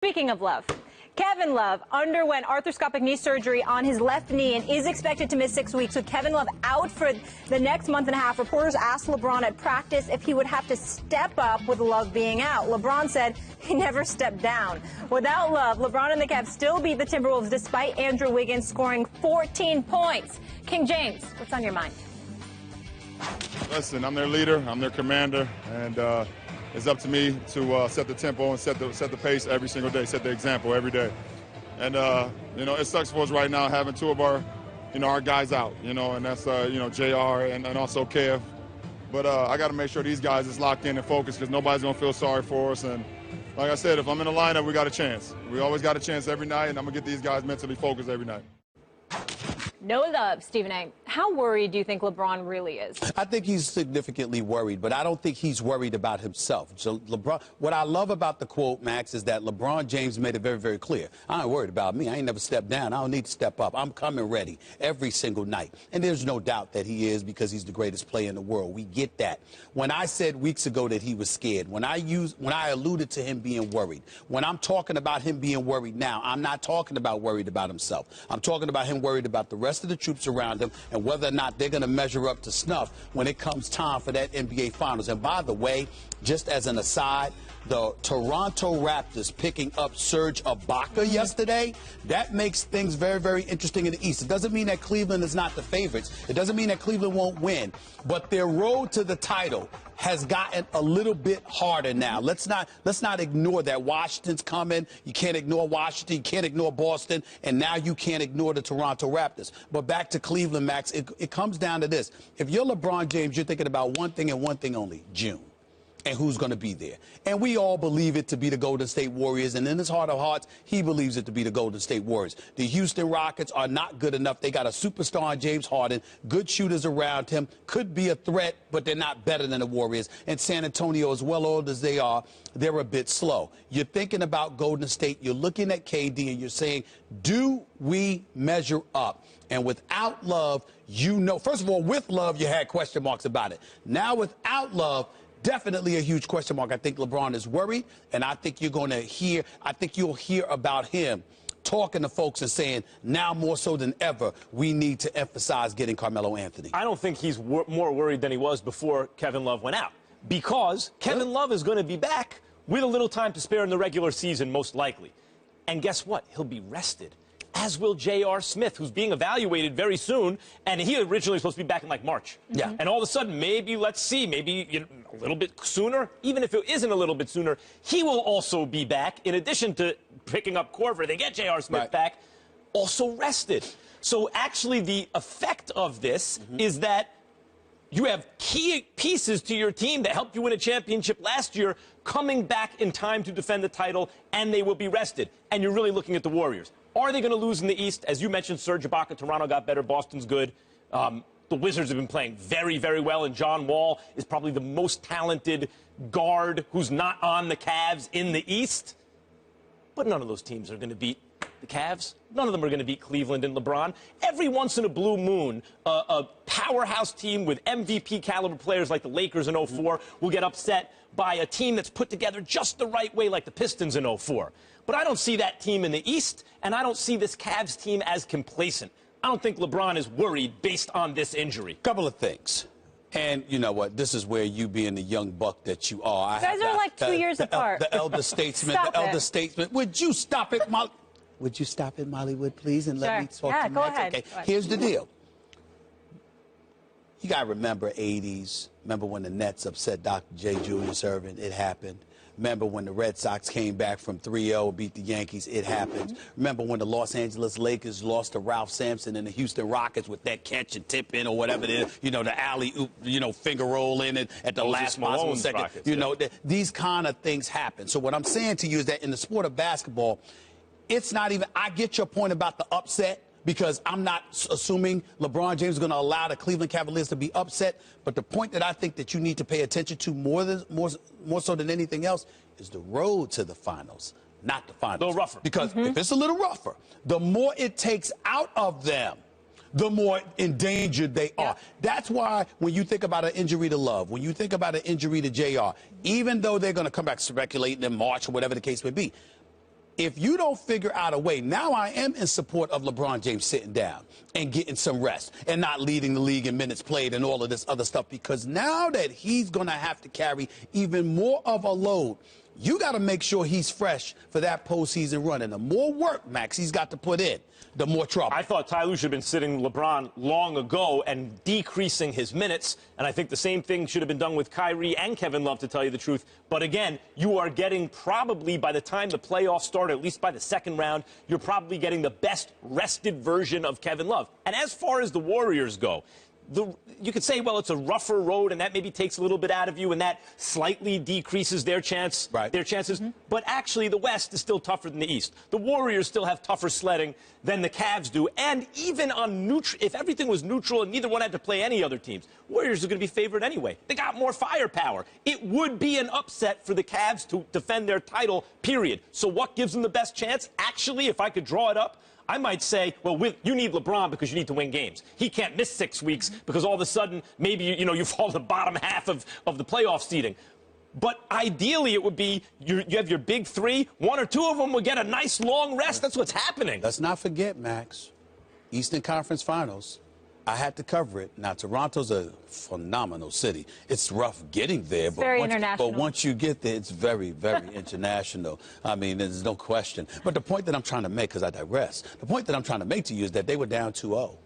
Speaking of Love, Kevin Love underwent arthroscopic knee surgery on his left knee and is expected to miss 6 weeks. With Kevin Love out for the next month and a half, reporters asked LeBron at practice if he would have to step up with Love being out. LeBron said he never stepped down. Without Love, LeBron and the Cavs still beat the Timberwolves despite Andrew Wiggins scoring 14 points. King James, what's on your mind? Listen, I'm their leader, I'm their commander, and it's up to me to set the tempo and set the pace every single day, set the example every day. And you know, it sucks for us right now having two of our, our guys out, and that's JR and also Kev. But I got to make sure these guys is locked in and focused because nobody's gonna feel sorry for us. And like I said, if I'm in the lineup, we got a chance. We always got a chance every night, and I'm gonna get these guys mentally focused every night. No Love, Stephen A. How worried do you think LeBron really is? I think he's significantly worried, but I don't think he's worried about himself. So LeBron, what I love about the quote, Max, is that LeBron James made it very, very clear. I ain't worried about me. I ain't never stepped down. I don't need to step up. I'm coming ready every single night. And there's no doubt that he is because he's the greatest player in the world. We get that. When I said weeks ago that he was scared, when I alluded to him being worried, when I'm talking about him being worried now, I'm not talking about worried about himself. I'm talking about him worried about the rest of the troops around him and whether or not they're going to measure up to snuff when it comes time for that NBA Finals. And by the way, just as an aside, the Toronto Raptors picking up Serge Ibaka yesterday, that makes things very, very interesting in the East. It doesn't mean that Cleveland is not the favorites. It doesn't mean that Cleveland won't win. But their road to the title has gotten a little bit harder now. Let's not ignore that. Washington's coming. You can't ignore Washington. You can't ignore Boston. And now you can't ignore the Toronto Raptors. But back to Cleveland, Max, it comes down to this. If you're LeBron James, you're thinking about one thing and one thing only, June. And who's going to be there. And we all believe it to be the Golden State Warriors. And in his heart of hearts, he believes it to be the Golden State Warriors. The Houston Rockets are not good enough. They got a superstar in James Harden, good shooters around him, could be a threat, but they're not better than the Warriors. And San Antonio, as well old as they are, they're a bit slow. You're thinking about Golden State. You're looking at KD and you're saying, do we measure up? And without Love, first of all, with Love, you had question marks about it. Now without Love, definitely a huge question mark. I think LeBron is worried, and I think you'll hear about him talking to folks and saying, now more so than ever, we need to emphasize getting Carmelo Anthony. I don't think he's more worried than he was before Kevin Love went out, because Kevin Love is going to be back with a little time to spare in the regular season, most likely. And guess what? He'll be rested, as will J.R. Smith, who's being evaluated very soon, and he originally was supposed to be back in, like, March. Yeah. And all of a sudden, maybe, let's see, maybe a little bit sooner, even if it isn't a little bit sooner, he will also be back, in addition to picking up Korver. They get J.R. Smith back, also rested. So actually the effect of this is that you have key pieces to your team that helped you win a championship last year coming back in time to defend the title, and they will be rested. And you're really looking at the Warriors. Are they going to lose in the East? As you mentioned, Serge Ibaka, Toronto got better, Boston's good. The Wizards have been playing very, very well, and John Wall is probably the most talented guard who's not on the Cavs in the East. But none of those teams are going to beat the Cavs. None of them are going to beat Cleveland and LeBron. Every once in a blue moon, a powerhouse team with MVP caliber players like the Lakers in 04 will get upset by a team that's put together just the right way like the Pistons in 04. But I don't see that team in the East, and I don't see this Cavs team as complacent. I don't think LeBron is worried based on this injury. Couple of things. And you know what? This is where you being the young buck that you are. You guys are like 2 years apart. The elder statesman, statesman. Would you stop it, Molly? Would you stop it, Mollywood, please, and let me talk to you? Go ahead. Okay. Here's the deal. You got to remember 80s. Remember when the Nets upset Dr. J. Julius Erving? It happened. Remember when the Red Sox came back from 3-0, beat the Yankees? It happened. Remember when the Los Angeles Lakers lost to Ralph Sampson and the Houston Rockets with that catch and tip in or whatever it is, the alley-oop, finger roll in it at the last possible second. Rockets, these kind of things happen. So what I'm saying to you is that in the sport of basketball, it's not even, I get your point about the upset, because I'm not assuming LeBron James is going to allow the Cleveland Cavaliers to be upset. But the point that I think that you need to pay attention to more so than anything else is the road to the finals, not the finals. A little rougher. Because if it's a little rougher, the more it takes out of them, the more endangered they are. That's why when you think about an injury to Love, when you think about an injury to JR, even though they're going to come back speculating in March or whatever the case may be, if you don't figure out a way, now I am in support of LeBron James sitting down and getting some rest and not leading the league in minutes played and all of this other stuff, because now that he's going to have to carry even more of a load, you got to make sure he's fresh for that postseason run. And the more work, Max, he's got to put in, the more trouble. I thought Ty Lue should have been sitting LeBron long ago and decreasing his minutes. And I think the same thing should have been done with Kyrie and Kevin Love, to tell you the truth. But again, you are getting probably, by the time the playoffs start, at least by the second round, you're probably getting the best rested version of Kevin Love. And as far as the Warriors go, you could say, well, it's a rougher road, and that maybe takes a little bit out of you, and that slightly decreases their chances. But actually, the West is still tougher than the East. The Warriors still have tougher sledding than the Cavs do. And even on neutral, if everything was neutral and neither one had to play any other teams, Warriors are going to be favored anyway. They got more firepower. It would be an upset for the Cavs to defend their title, period. So what gives them the best chance? Actually, if I could draw it up, I might say, well, you need LeBron because you need to win games. He can't miss 6 weeks because all of a sudden maybe you fall to the bottom half of the playoff seeding. But ideally it would be you have your big three, one or two of them will get a nice long rest. That's what's happening. Let's not forget, Max, Eastern Conference Finals. I had to cover it. Now, Toronto's a phenomenal city. It's rough getting there, but once you get there, it's very, very international. I mean, there's no question. But the point that I'm trying to make, because I digress, the point that I'm trying to make to you is that they were down 2-0.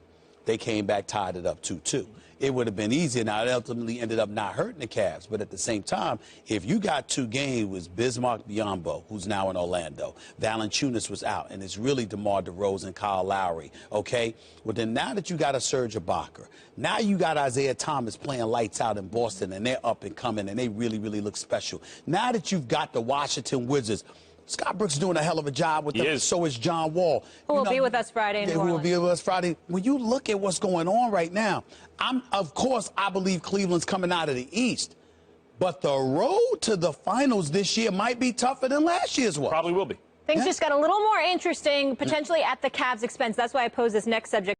They came back, tied it up 2-2. It would have been easier. Now, it ultimately ended up not hurting the Cavs. But at the same time, if you got 2 games with Bismarck Biyombo, who's now in Orlando, Valanciunas was out, and it's really DeMar DeRozan, Kyle Lowry, okay? Well, then now that you got a Serge Ibaka, now you got Isaiah Thomas playing lights out in Boston, and they're up and coming, and they really, really look special. Now that you've got the Washington Wizards, Scott Brooks doing a hell of a job with them. So is John Wall. Who will be with us Friday in New Orleans. Who will be with us Friday. When you look at what's going on right now, of course, I believe Cleveland's coming out of the East. But the road to the finals this year might be tougher than last year's was. Probably will be. Things just got a little more interesting, potentially at the Cavs' expense. That's why I pose this next subject.